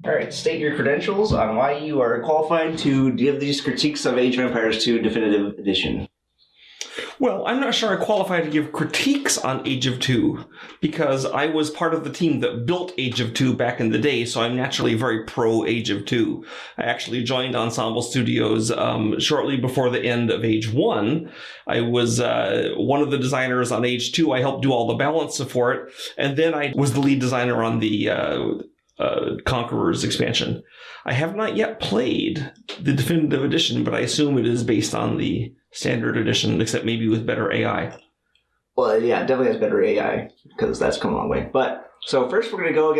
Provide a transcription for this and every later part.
Alright, state your credentials on why you are qualified to give these critiques of Age of Empires 2 Definitive Edition. Well, I'm not sure I qualify to give critiques on Age of 2, because I was part of the team that built Age of 2 back in the day, so I'm naturally very pro Age of 2. I actually joined Ensemble Studios shortly before the end of Age 1. I was one of the designers on Age 2. I helped do all the balance for it, and then I was the lead designer on the Conquerors expansion. I have not yet played the Definitive Edition, but I assume it is based on the Standard Edition, except maybe with better AI. Well, yeah, it definitely has better AI, because that's come a long way. But, so first we're going to go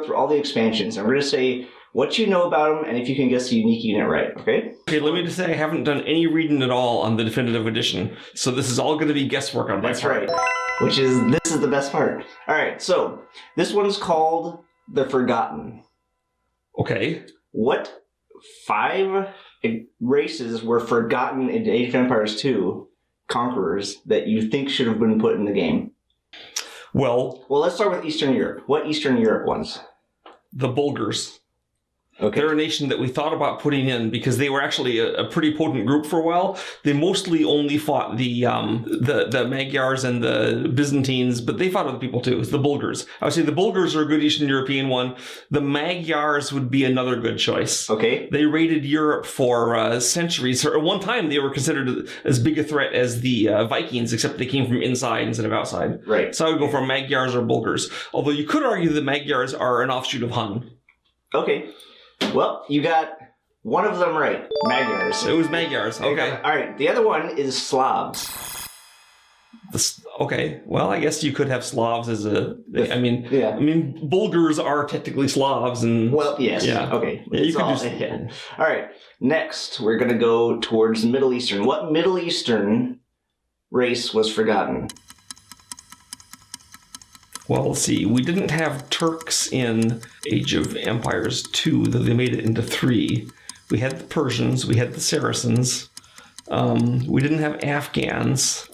through all the expansions, and we're going to say what you know about them, and if you can guess the unique unit right, okay? Okay, let me just say I haven't done any reading at all on the Definitive Edition, so this is all going to be guesswork on my part. That's right, this is the best part. Alright, so, this one's called The Forgotten. Okay. What 5 races were forgotten in Age of Empires 2 Conquerors that you think should have been put in the game? Well, let's start with Eastern Europe. What Eastern Europe ones? The Bulgars. Okay. They're a nation that we thought about putting in because they were actually a pretty potent group for a while. They mostly only fought the Magyars and the Byzantines, but they fought other people too. It's the Bulgars. I would say the Bulgars are a good Eastern European one. The Magyars would be another good choice. Okay. They raided Europe for centuries. At one time, they were considered as big a threat as the Vikings, except they came from inside instead of outside. Right. So I would go for Magyars or Bulgars. Although you could argue the Magyars are an offshoot of Hun. Okay. Well, you got one of them right. Magyars. It was Magyars. Okay. All right. The other one is Slavs. Okay. Well, I guess you could have Slavs as a. Yeah. I mean, Bulgars are technically Slavs, and. Well, yes. Yeah. Okay. Yeah, you could yeah. All right. Next, we're gonna go towards the Middle Eastern. What Middle Eastern race was forgotten? Well, let's see. We didn't have Turks in Age of Empires 2, though they made it into 3. We had the Persians. We had the Saracens. We didn't have Afghans.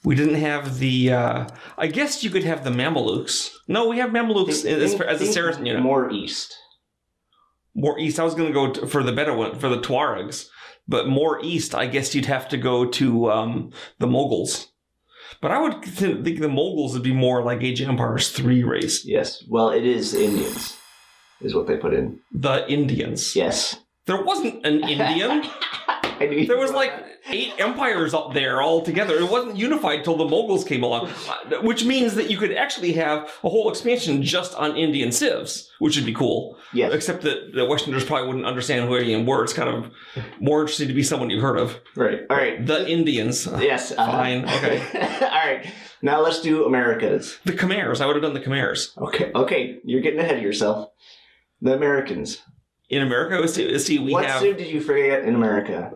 We didn't have the... I guess you could have the Mamelukes. No, we have Mamelukes as a Saracen unit. More east. More east. I was going to go for the Bedouin, for the Tuaregs. But more east, I guess you'd have to go to the Mughals. But I would think the Mongols would be more like Age of Empires 3 race. Yes. Well, it is the Indians, is what they put in. The Indians. Yes. There wasn't an Indian. There was like 8 empires up there all together. It wasn't unified till the Mongols came along, which means that you could actually have a whole expansion just on Indian civs, which would be cool. Yes. Except that the Westerners probably wouldn't understand who Indian were. It's kind of more interesting to be someone you've heard of. Right. All right. The Indians. Yes. Fine. Okay. All right. Now let's do Americas. The Khmers. I would have done the Khmers. Okay. Okay. You're getting ahead of yourself. The Americans. In America, we have... What civ did you forget in America?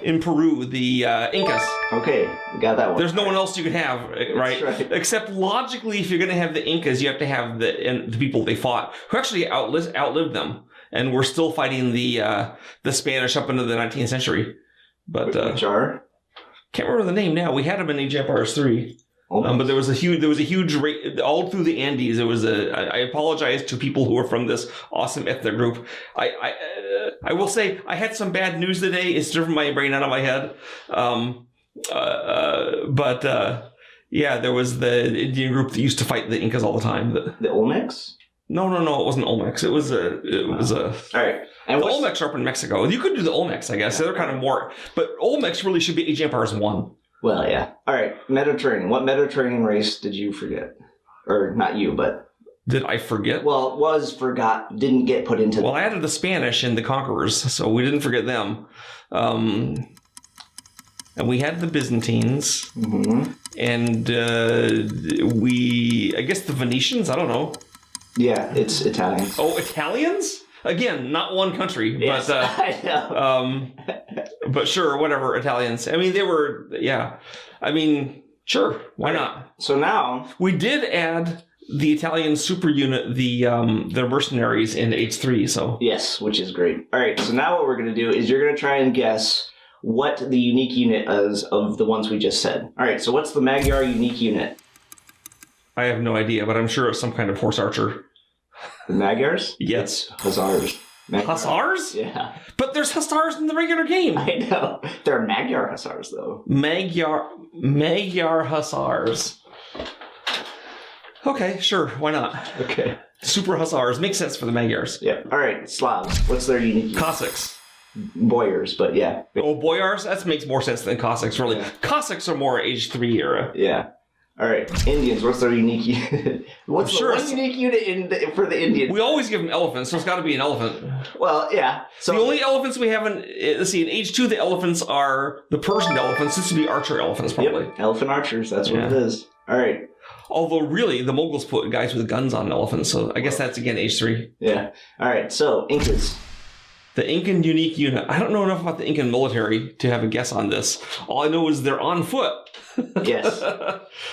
In Peru, the Incas. Okay, we got that one. There's no one else you could have, right? That's right. Except logically, if you're going to have the Incas, you have to have the people they fought, who actually outlived them, and were still fighting the Spanish up into the 19th century. But which are? Can't remember the name now. We had them in Age of Empires 3. But there was a huge rate all through the Andes. I apologize to people who are from this awesome ethnic group. I will say I had some bad news today. It's driven my brain out of my head. Yeah, there was the Indian group that used to fight the Incas all the time. The Olmecs? No, it wasn't Olmecs. It was a. All right. And the Olmecs are up in Mexico. You could do the Olmecs, I guess. Yeah. They're kind of more, but Olmecs really should be Age of Empires 1. Well, yeah. All right, Mediterranean. What Mediterranean race did you forget? Or not you, but... Did I forget? Well, didn't get put into... Well, I added the Spanish and the Conquerors, so we didn't forget them. And we had the Byzantines. Mm-hmm. And I guess the Venetians? I don't know. Yeah, it's Italian. Oh, Italians? Again, not one country, yes, but I know. But sure, whatever, Italians. I mean, they were, yeah. I mean, sure, why not? So now we did add the Italian super unit, the mercenaries in H3. So yes, which is great. All right, so now what we're going to do is you're going to try and guess what the unique unit is of the ones we just said. All right, so what's the Magyar unique unit? I have no idea, but I'm sure it's some kind of horse archer. The Magyars? Yes. Hussars. Hussars? Yeah. But there's hussars in the regular game. I know. They're Magyar Hussars, though. Magyar hussars. Okay, sure. Why not? Okay. Super hussars. Makes sense for the Magyars. Yeah. All right, Slavs. What's their unique unit? Cossacks. Boyars, but yeah. Oh, boyars? That makes more sense than Cossacks, really. Yeah. Cossacks are more Age 3 era. Yeah. All right, Indians. What's their unique unit? What's the one unique unit for the Indians? We always give them elephants, so it's got to be an elephant. Well, yeah. So the only elephants we have in Age 2, the elephants are the Persian elephants. This would be archer elephants, probably. Yep, elephant archers. That's what it is. All right. Although, really, the Mongols put guys with guns on elephants, so I guess that's, again, Age 3. Yeah. All right, so Incas. The Incan unique unit. I don't know enough about the Incan military to have a guess on this. All I know is they're on foot. Yes.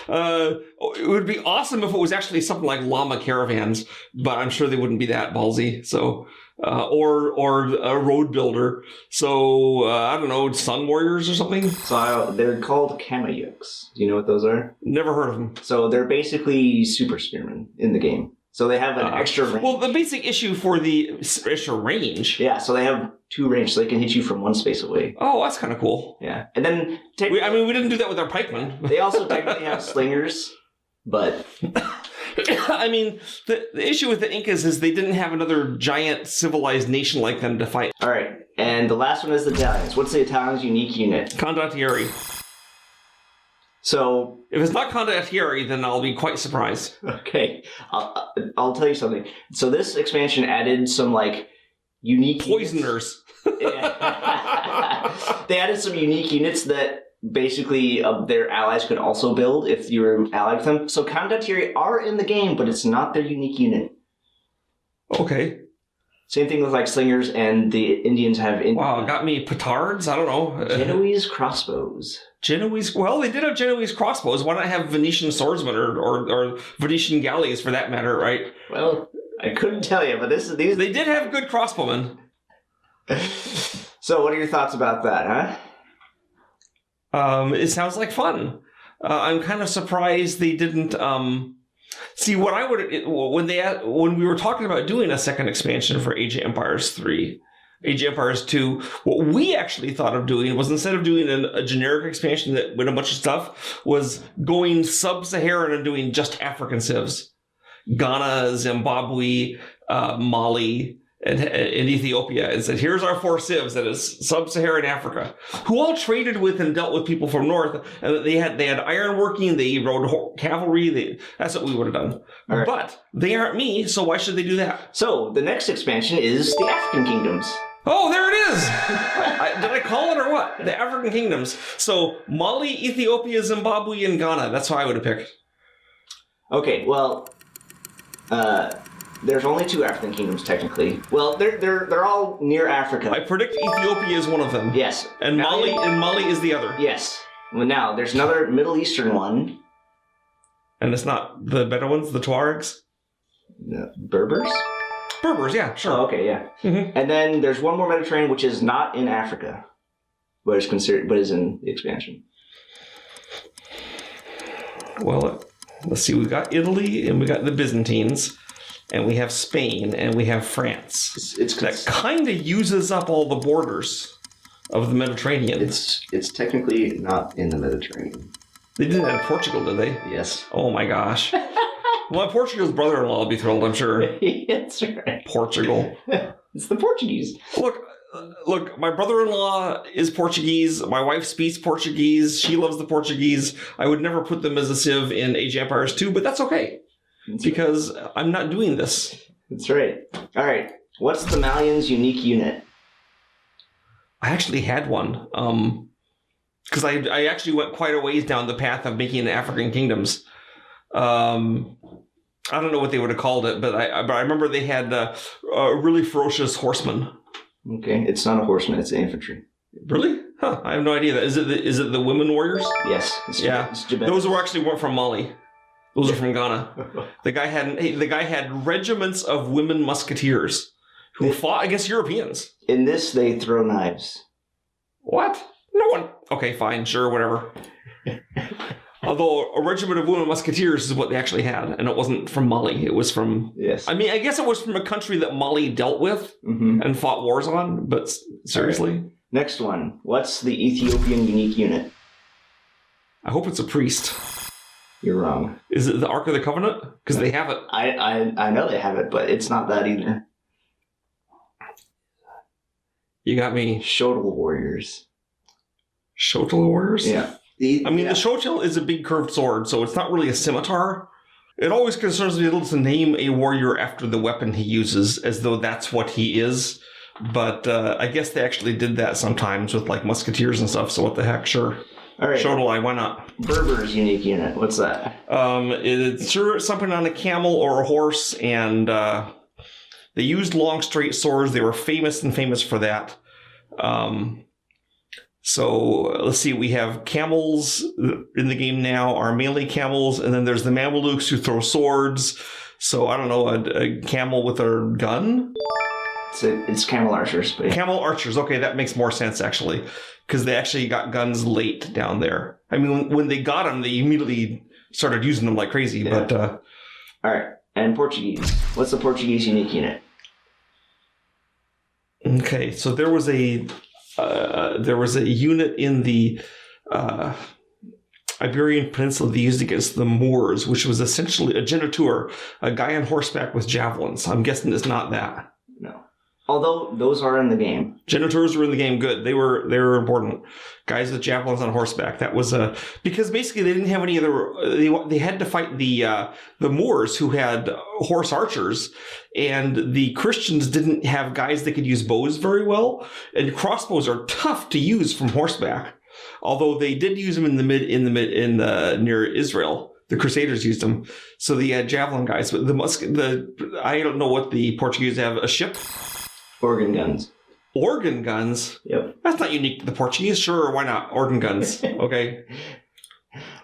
It would be awesome if it was actually something like llama caravans, but I'm sure they wouldn't be that ballsy. So, or a road builder. So, I don't know, sun warriors or something? So they're called Kamayuks. Do you know what those are? Never heard of them. So they're basically super spearmen in the game. So they have an extra range. Well, the basic issue for the extra range. Yeah, so they have 2 range, so they can hit you from one space away. Oh, that's kind of cool. Yeah. And then... we didn't do that with our pikemen. They also technically have slingers, but... I mean, the issue with the Incas is they didn't have another giant civilized nation like them to fight. All right, and the last one is the Italians. What's the Italians' unique unit? Condottieri. So... If it's not Condottieri, then I'll be quite surprised. Okay, I'll tell you something. So this expansion added some, like, unique... Poisoners. They added some unique units that basically their allies could also build if you were allied with them. So Condottieri are in the game, but it's not their unique unit. Okay. Same thing with like slingers, and the Indians have... Wow, got me petards? I don't know. Genoese crossbows. Genoese... Well, they did have Genoese crossbows. Why not have Venetian swordsmen or Venetian galleys for that matter, right? Well, I couldn't tell you, but these... They did have good crossbowmen. So what are your thoughts about that, huh? It sounds like fun. I'm kind of surprised they didn't... See, what I would... When we were talking about doing a second expansion for Age of Empires 3... Age of Empires 2, what we actually thought of doing was, instead of doing a generic expansion that with a bunch of stuff, was going sub-Saharan and doing just African civs. Ghana, Zimbabwe, Mali, and Ethiopia, and said, here's our 4 civs that is sub-Saharan Africa, who all traded with and dealt with people from north, and they had ironworking, they rode cavalry, that's what we would have done. Right. But they aren't me, so why should they do that? So the next expansion is the African kingdoms. Oh, there it is! Did I call it or what? The African kingdoms. So Mali, Ethiopia, Zimbabwe, and Ghana. That's what I would have picked. Okay, well, there's only 2 African kingdoms technically. Well, they're all near Africa. I predict Ethiopia is one of them. Yes. And Mali is the other. Yes. Well, now there's another Middle Eastern one. And it's not the Bedouins, the Tuaregs? The Berbers? Berbers, yeah, sure. Oh, okay, yeah. Mm-hmm. And then there's one more Mediterranean, which is not in Africa, but is in the expansion. Well, let's see. We got Italy, and we got the Byzantines, and we have Spain, and we have France. That kind of uses up all the borders of the Mediterranean. It's technically not in the Mediterranean. They did that in Portugal, did they? Yes. Oh my gosh. Well, Portugal's brother-in-law will be thrilled, I'm sure. That's right. Portugal. It's the Portuguese. Look, my brother-in-law is Portuguese. My wife speaks Portuguese. She loves the Portuguese. I would never put them as a civ in Age of Empires 2, but that's okay. Because I'm not doing this. That's right. All right. What's the Malians' unique unit? I actually had one. Because I actually went quite a ways down the path of making African kingdoms. I don't know what they would have called it, but I remember they had a really ferocious horseman. Okay, it's not a horseman; it's infantry. Really? Huh? I have no idea. Is it the women warriors? Yes. Those were actually from Mali. Those are from Ghana. The guy had regiments of women musketeers who fought against Europeans. In this, they throw knives. What? No one. Okay, fine, sure, whatever. Although a regiment of women musketeers is what they actually had, and it wasn't from Mali. It was from... Yes. I mean, I guess it was from a country that Mali dealt with and fought wars on, but seriously? Right. Next one. What's the Ethiopian unique unit? I hope it's a priest. You're wrong. Is it the Ark of the Covenant? Because they have it. I know they have it, but it's not that either. You got me. Shotel Warriors. Shotel Warriors? Yeah. The Shotel is a big curved sword, so it's not really a scimitar. It always concerns me a little to name a warrior after the weapon he uses, as though that's what he is. But I guess they actually did that sometimes with like musketeers and stuff, so what the heck, sure. All right. Shotel, why not? Berber's unique unit. What's that? It's sure something on a camel or a horse, and they used long straight swords. They were famous for that. So let's see, we have camels in the game now, our melee camels, and then there's the Mamelukes who throw swords. So I don't know, a camel with a gun? It's camel archers. But... Camel archers, okay, that makes more sense actually, because they actually got guns late down there. I mean, when they got them, they immediately started using them like crazy, yeah. But... All right, and Portuguese. What's the Portuguese unique unit? Okay, so there was a unit in the Iberian Peninsula they used against the Moors, which was essentially a geniteur, a guy on horseback with javelins. I'm guessing it's not that. No. Although those are in the game. Genitors were in the game. Good. They were important. Guys with javelins on horseback. That was because basically they didn't have any other. They had to fight the Moors who had horse archers, and the Christians didn't have guys that could use bows very well. And crossbows are tough to use from horseback. Although they did use them near Israel. The Crusaders used them, so they had javelin guys. But I don't know what the Portuguese have. A ship. Organ guns. Organ guns? Yep. That's not unique to the Portuguese. Sure, why not? Organ guns. Okay.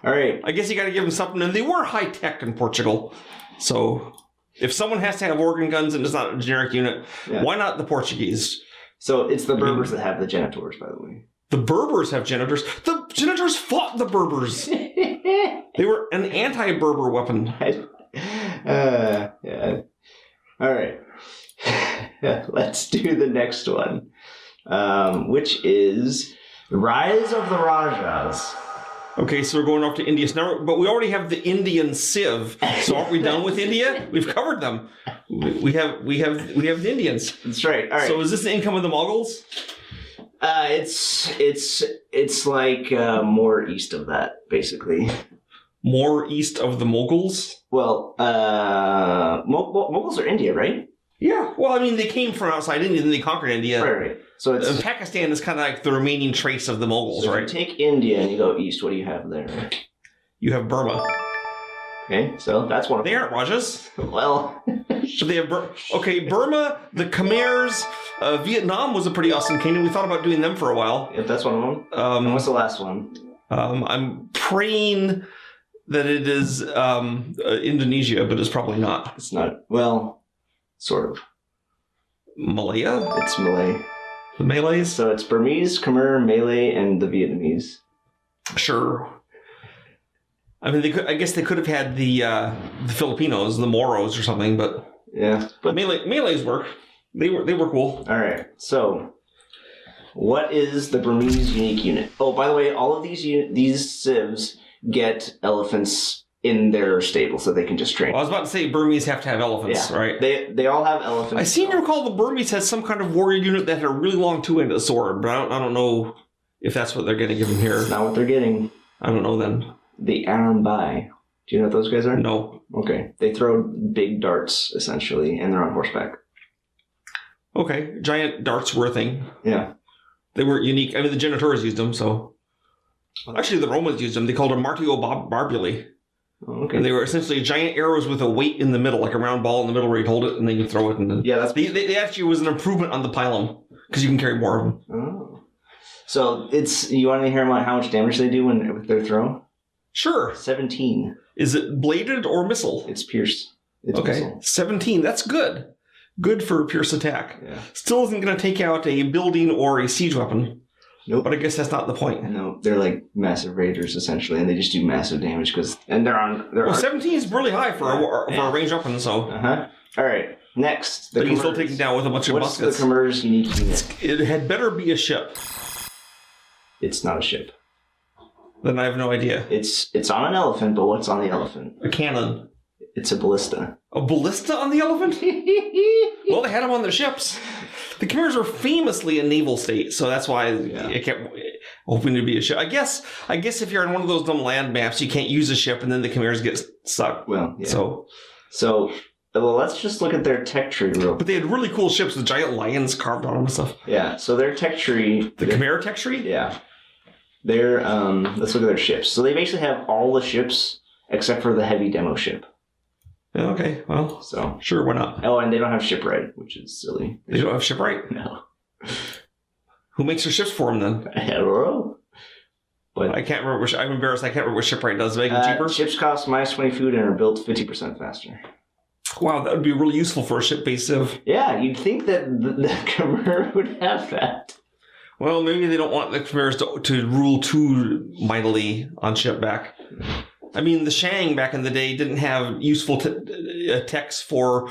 All right. I guess you got to give them something. And they were high tech in Portugal. So if someone has to have organ guns and it's not a generic unit, why not the Portuguese? So it's the Berbers that have the genitors, by the way. The Berbers have genitors. The genitors fought the Berbers. They were an anti-Berber weapon. Yeah. All right. Let's do the next one, which is Rise of the Rajas. Okay, so we're going off to India now, but we already have the Indian Civ. So aren't we done with India? We've covered them. We have the Indians. That's right. All right. So is this the income of the Mongols? It's like more east of that, basically. More east of the Moguls? Well, Moguls are India, right? Yeah. Well, I mean, they came from outside India, and they conquered India. Right. So it's Pakistan is kind of like the remaining trace of the Moguls, so right? If you take India and you go east, what do you have there? You have Burma. Okay, so that's one of them. They aren't Rajas. Well, so they have Burma, the Khmers, Vietnam was a pretty awesome kingdom. We thought about doing them for a while. Yep, that's one of them. And what's the last one? I'm praying that it is Indonesia, but it's probably not. It's not. Well, sort of. Malaya? It's Malay. The Malays? So it's Burmese, Khmer, Malay, and the Vietnamese. Sure. I mean, I guess they could have had the Filipinos, the Moros, or something, but yeah. But Malays work. They were cool. All right. So, what is the Burmese unique unit? Oh, by the way, all of these civs get elephants in their stable so they can just train. Well, I was about to say Burmese have to have elephants, right? They all have elephants. I seem to recall the Burmese had some kind of warrior unit that had a really long two-handed sword, but I don't know if that's what they're going to give them here. It's not what they're getting. I don't know then. The Arambai. Do you know what those guys are? No. Okay. They throw big darts, essentially, and they're on horseback. Okay. Giant darts were a thing. Yeah. They weren't unique. I mean, the Genitores used them, so... Actually, the Romans used them. They called them Martio Barbuli. Oh, okay. And they were essentially giant arrows with a weight in the middle, like a round ball in the middle where you'd hold it and then you throw it. And then... Yeah, that's... They actually was an improvement on the pilum, because you can carry more of them. Oh. So, you want to hear about how much damage they do with their throw? Sure. 17. Is it bladed or missile? It's Pierce. It's okay, missile. 17. That's good. Good for a Pierce attack. Yeah. Still isn't going to take out a building or a siege weapon. Nope. But I guess that's not the point. No, they're like massive raiders essentially, and they just do massive damage Well, 17 is really high for a ranged weapon, so. All right. Next, But you can still take it down with a bunch of muskets. What's the Khmer's unique unit? It had better be a ship. It's not a ship. Then I have no idea. It's on an elephant, but what's on the elephant? A cannon. It's a ballista. A ballista on the elephant? Well, they had them on their ships. The Khmer's were famously a naval state, so that's why it kept hoping to be a ship. I guess if you're on one of those dumb land maps, you can't use a ship, and then the Khmer's get stuck. Well, yeah. So, let's just look at their tech tree real quick. But they had really cool ships with giant lions carved on them and stuff. Yeah, so their tech tree... The Khmer tech tree? Yeah. They're, let's look at their ships. So they basically have all the ships except for the heavy demo ship. Okay, well, sure, why not? Oh, and they don't have shipwright, which is silly. They don't have shipwright? No. Who makes their ships for them then? I don't know. But I can't remember I'm embarrassed. I can't remember what shipwright does. Make them cheaper? Ships cost minus 20 food and are built 50% faster. Wow, that would be really useful for a ship-based civ. Yeah, you'd think that the Khmer would have that. Well, maybe they don't want the Khmer's to rule too mightily on shipback. I mean, the Shang back in the day didn't have useful techs for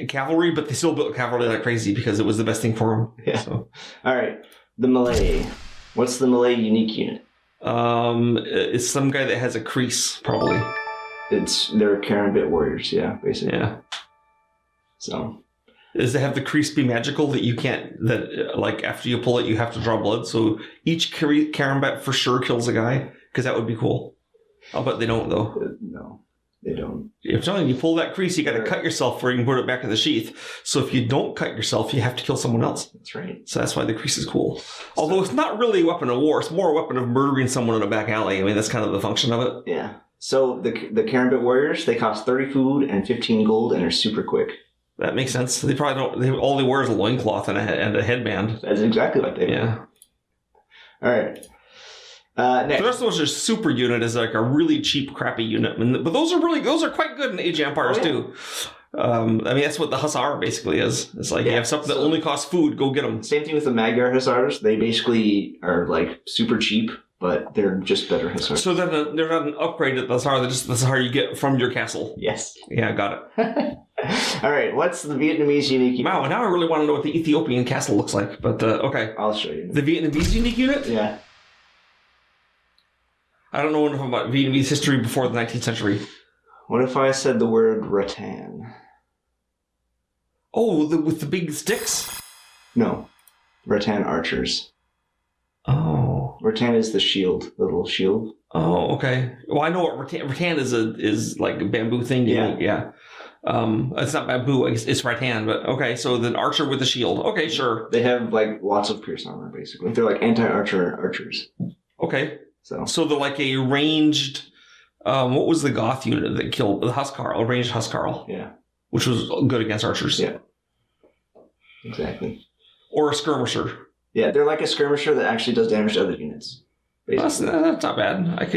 cavalry, but they still built cavalry like crazy because it was the best thing for them. Yeah. So. All right. The Malay. What's the Malay unique unit? It's some guy that has a crease, probably. They're Karambit Warriors, yeah, basically. Yeah. So. Does it have the crease be magical that you can't, like after you pull it, you have to draw blood? So each Karambit for sure kills a guy? Because that would be cool. I'll bet they don't, though. No, they don't. If telling you pull that crease, you got to cut yourself before you can put it back in the sheath. So if you don't cut yourself, you have to kill someone else. That's right. So that's why the crease is cool. Although it's not really a weapon of war. It's more a weapon of murdering someone in a back alley. I mean, that's kind of the function of it. Yeah. So the Karambit Warriors, they cost 30 food and 15 gold, and are super quick. That makes sense. They probably don't. All they wear is a loincloth and a headband. That's exactly what they wear. Yeah. All right. Next. The rest of those are super unit is like a really cheap, crappy unit. But those are quite good in Age of Empires too. I mean, that's what the Hussar basically is. It's like you have something that only costs food, go get them. Same thing with the Magyar Hussars. They basically are like super cheap, but they're just better Hussars. So they're not an upgrade at the Hussar. They're just the Hussar you get from your castle. Yes. Yeah, got it. All right, what's the Vietnamese unique unit? Wow, now I really want to know what the Ethiopian castle looks like. But okay. I'll show you. The Vietnamese unique unit? Yeah. I don't know enough about Vietnamese history before the 19th century. What if I said the word rattan? Oh, with the big sticks? No. Rattan archers. Oh. Rattan is the shield, the little shield. Oh, okay. Well, I know what rattan is like a bamboo thing. Yeah. It's not bamboo, it's rattan, but okay, so the archer with the shield. Okay, sure. They have like lots of pierce armor, basically. They're like anti-archer archers. Okay. So they're like a ranged, what was the Goth unit that killed the Huscarl, a ranged Huscarl? Yeah. Which was good against archers. Yeah. Exactly. Or a skirmisher. Yeah, they're like a skirmisher that actually does damage to other units. That's not bad.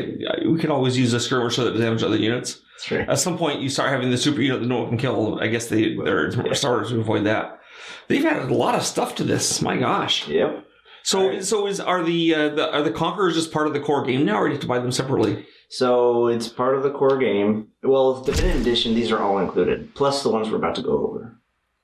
We could always use a skirmisher that does damage to other units. That's true. At some point, you start having the super unit that no one can kill. I guess they're starters to avoid that. They've added a lot of stuff to this. My gosh. Yep. So are the Conquerors just part of the core game now, or do you have to buy them separately? So it's part of the core game. Well, Definitive Edition, these are all included, plus the ones we're about to go over.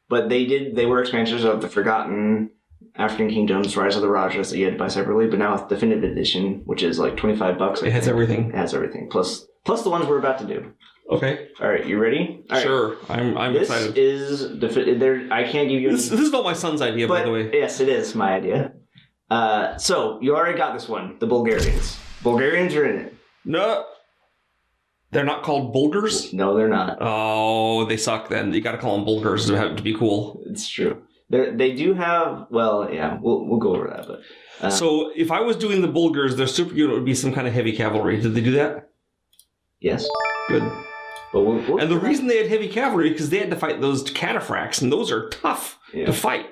But they were expansions of the Forgotten, African Kingdoms, Rise of the Rajas that you had to buy separately. But now with Definitive Edition, which is like $25, it has everything. It has everything, plus the ones we're about to do. Okay. All right, you ready? All sure. Right. I'm excited. This is there. I can't give you. This is not my son's idea, by the way. Yes, it is my idea. So you already got this one. The Bulgarians. Bulgarians are in it. No. They're not called Bulgars? No, they're not. Oh, they suck then. You gotta call them Bulgars to be cool. It's true. They do have, well, yeah, we'll go over that. But so if I was doing the Bulgars, their super unit would be some kind of heavy cavalry. Did they do that? Yes. Good. But we'll and the reason they had heavy cavalry is because they had to fight those cataphracts, and those are tough to fight.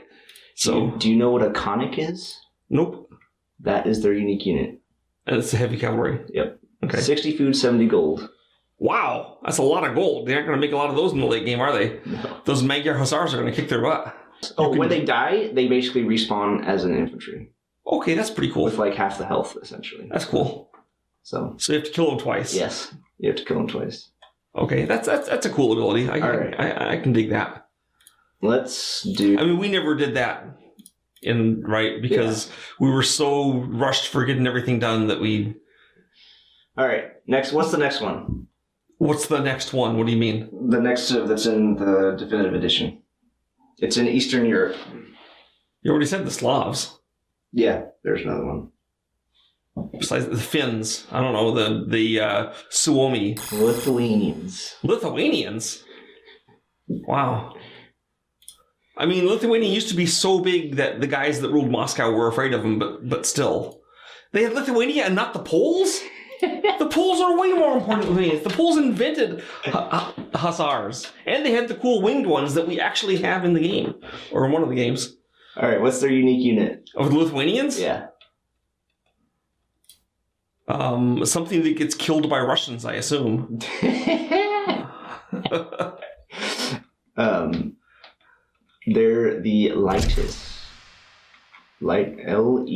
So do you know what a conic is? Nope. That is their unique unit. And it's a heavy cavalry. Yep. Okay. 60 food, 70 gold. Wow, that's a lot of gold. They aren't going to make a lot of those in the late game, are they? No. Those Magyar Hussars are going to kick their butt. When they die, they basically respawn as an infantry. Okay, that's pretty cool. With like half the health, essentially. That's cool. So you have to kill them twice. Yes, you have to kill them twice. Okay, that's a cool ability. I can dig that. Let's do... I mean, we never did that, because we were so rushed for getting everything done that we... All right, next. What's the next one? What's the next one? What do you mean? The next that's in the definitive edition. It's in Eastern Europe. You already said the Slavs. Yeah, there's another one. Besides the Finns. I don't know, the Suomi. Lithuanians. Lithuanians? Wow. I mean, Lithuania used to be so big that the guys that ruled Moscow were afraid of them, but still. They had Lithuania and not the Poles? The Poles are way more important than Lithuanians. The Poles invented Hussars. And they had the cool winged ones that we actually have in the game. Or in one of the games. All right, what's their unique unit? Of the Lithuanians? Yeah. Something that gets killed by Russians, I assume. They're the Leitis. Leitis.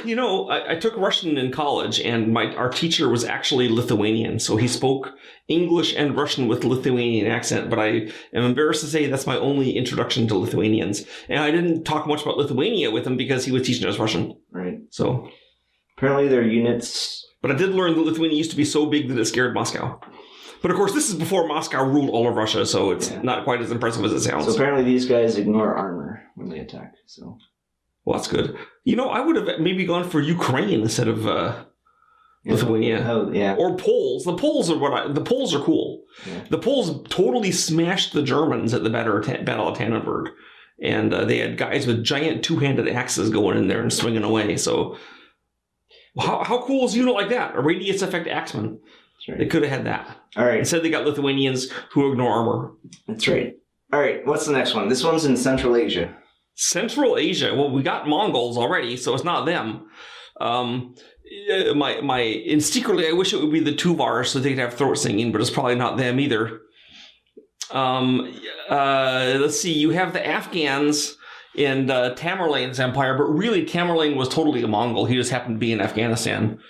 You know, I took Russian in college, and our teacher was actually Lithuanian, so he spoke English and Russian with Lithuanian accent, but I am embarrassed to say that's my only introduction to Lithuanians. And I didn't talk much about Lithuania with him because he was teaching us Russian. Right. So... apparently their units... But I did learn that Lithuania used to be so big that it scared Moscow. But of course, this is before Moscow ruled all of Russia, so it's not quite as impressive as it sounds. So apparently these guys ignore armor when they attack, so... Well, that's good. You know, I would have maybe gone for Ukraine instead of Lithuania. Oh, yeah. Or Poles. The Poles are cool. Yeah. The Poles totally smashed the Germans at the Battle of Tannenberg. And they had guys with giant two-handed axes going in there and swinging away, so... How cool is a unit like that? A radius effect axeman. That's right. They could have had that. All right. Instead, they got Lithuanians who ignore armor. That's right. All right, what's the next one? This one's in Central Asia. Central Asia. Well, we got Mongols already, so it's not them. And secretly, I wish it would be the Tuvars so they could have throat singing, but it's probably not them either. Let's see. You have the Afghans in Tamerlane's empire, but really Tamerlane was totally a Mongol. He just happened to be in Afghanistan.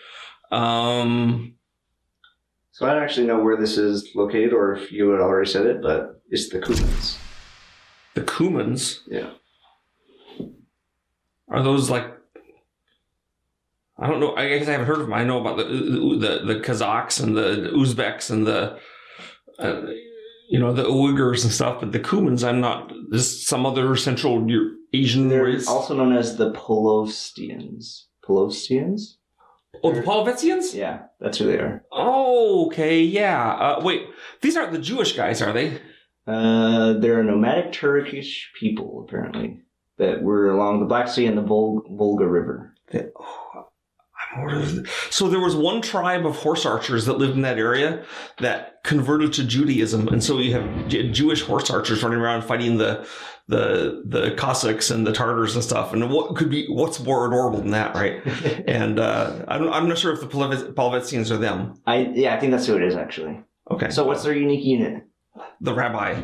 So I don't actually know where this is located, or if you had already said it, but it's the Cumans. The Cumans? Yeah. Are those like... I don't know. I guess I haven't heard of them. I know about the Kazakhs and the Uzbeks and the Uyghurs and stuff, but the Cumans, I'm not... Is some other Central Asian race? They're also known as the Polovstians. Polovstians? Oh, the Polovetzians? Yeah, that's who they are. Oh, okay, yeah. Wait, these aren't the Jewish guys, are they? They're a nomadic Turkish people, apparently, that were along the Black Sea and the Volga River. So there was one tribe of horse archers that lived in that area that converted to Judaism, and so you have Jewish horse archers running around fighting the Cossacks and the Tartars and stuff. And what's more adorable than that, right? And I'm not sure if the Polovetzians are them. I think that's who it is, actually. Okay. So what's their unique unit? The rabbi.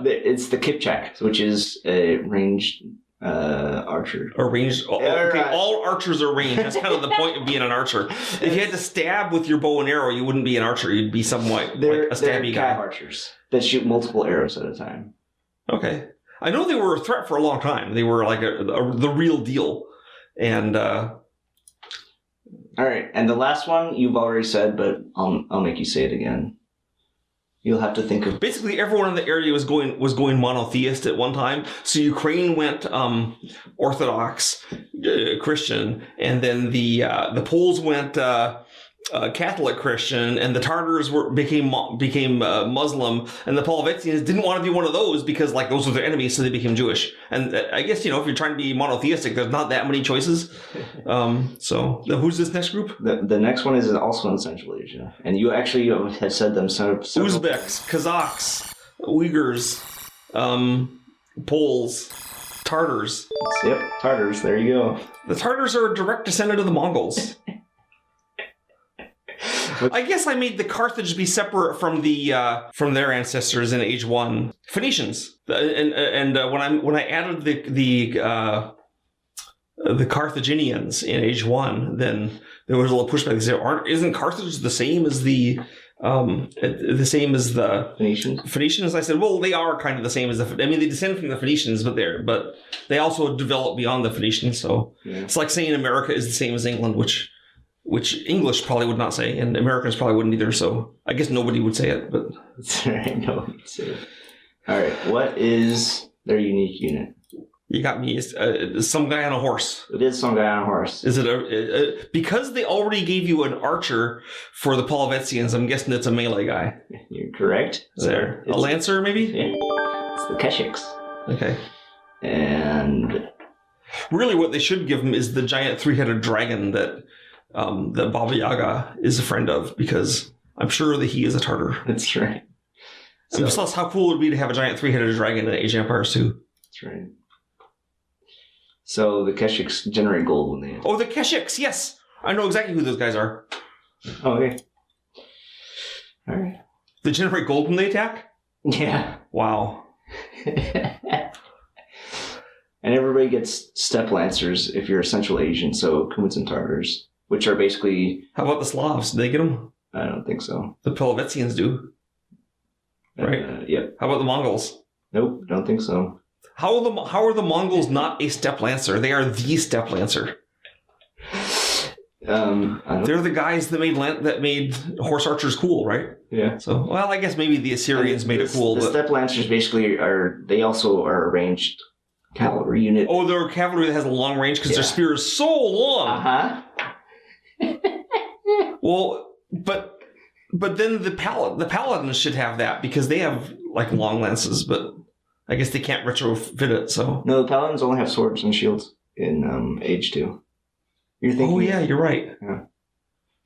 It's the Kipchak, which is a ranged archer. A ranged. Okay, all archers are ranged. That's kind of the point of being an archer. If you had to stab with your bow and arrow, you wouldn't be an archer. You'd be somewhat like a stabby guy. Cav archers that shoot multiple arrows at a time. Okay. I know they were a threat for a long time. They were like the real deal. And all right, and the last one you've already said, but I'll make you say it again. You'll have to think of... Basically, everyone in the area was going monotheist at one time. So Ukraine went Orthodox Christian, and then the Poles went Catholic Christian, and the Tartars became Muslim, and the Polovetzians didn't want to be one of those because like those were their enemies, so they became Jewish. And I guess if you're trying to be monotheistic, there's not that many choices. So who's this next group? The next one is also in Central Asia, and you actually have said them several Uzbeks, Kazakhs, Uyghurs, Poles, Tartars. Yep, Tartars. There you go. The Tartars are a direct descendant of the Mongols. I guess I made the Carthage be separate from from their ancestors in Age 1. Phoenicians. And when I added the Carthaginians in Age 1, then there was a little pushback. They said, isn't Carthage the same as the Phoenicians? I said, well, they are kind of the same as they descend from the Phoenicians, but they also developed beyond the Phoenicians. So It's like saying America is the same as England, which English probably would not say, and Americans probably wouldn't either. So I guess nobody would say it. But that's right, nobody would say it. All right, what is their unique unit? You got me. Some guy on a horse. It is some guy on a horse. Is it because they already gave you an archer for the Polvetzians? I'm guessing it's a melee guy. You're correct. Is there a lancer, maybe? Yeah, it's the Keshiks. Okay. And really, what they should give him is the giant 3-headed dragon that Baba Yaga is a friend of, because I'm sure that he is a Tartar. That's right. So, and plus, how cool would it be to have a giant 3-headed dragon in Age of Empires 2? That's right. So the Keshiks generate gold when they... Oh, the Keshiks, yes! I know exactly who those guys are. Oh, okay. All right. They generate gold when they attack? Yeah. Wow. And everybody gets step lancers if you're a Central Asian, so Kumits and Tartars, which are basically... How about the Slavs? Do they get them? I don't think so. The Polvetzians do. Right? Yep. How about the Mongols? Nope, don't think so. How are the Mongols not a step lancer? They are the step lancer. They're the guys that made horse archers cool, right? Yeah. So, well, I guess maybe the Assyrians made it cool. The step lancers basically they also are a ranged cavalry unit. Oh, they're a cavalry that has a long range because their spear is so long. Well, but then the paladins should have that because they have like long lances, but I guess they can't retrofit it. So no, the paladins only have swords and shields in Age 2. You're thinking? Oh yeah, you're right. Yeah.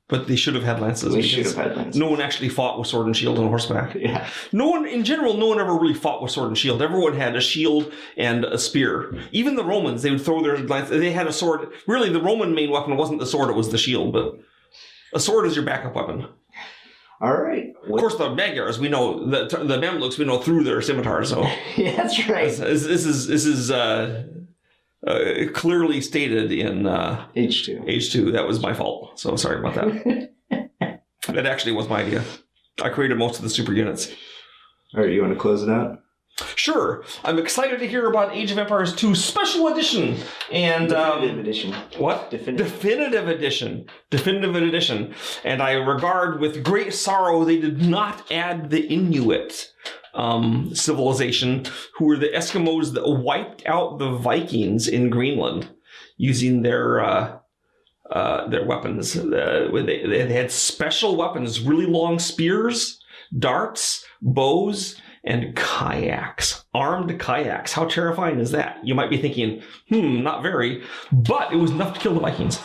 But they should have had lances. They should have had lances. No one actually fought with sword and shield on horseback. Yeah. No one ever really fought with sword and shield. Everyone had a shield and a spear. Even the Romans, they would throw their lance. They had a sword. Really, the Roman main weapon wasn't the sword; it was the shield. But a sword is your backup weapon. All right. Of course, the Magyars, we know, the Mamluks, we know through their scimitars. So yeah, that's right. This is clearly stated in Age 2. Age 2. That was my fault. So sorry about that. That actually was my idea. I created most of the super units. All right, you want to close it out? Sure. I'm excited to hear about Age of Empires 2 Special Edition. And Definitive Edition. What? Definitive Edition. And I regard with great sorrow they did not add the Inuit civilization, who were the Eskimos that wiped out the Vikings in Greenland using their weapons. They had special weapons, really long spears, darts, bows, and kayaks. Armed kayaks. How terrifying is that? You might be thinking, not very. But it was enough to kill the Vikings.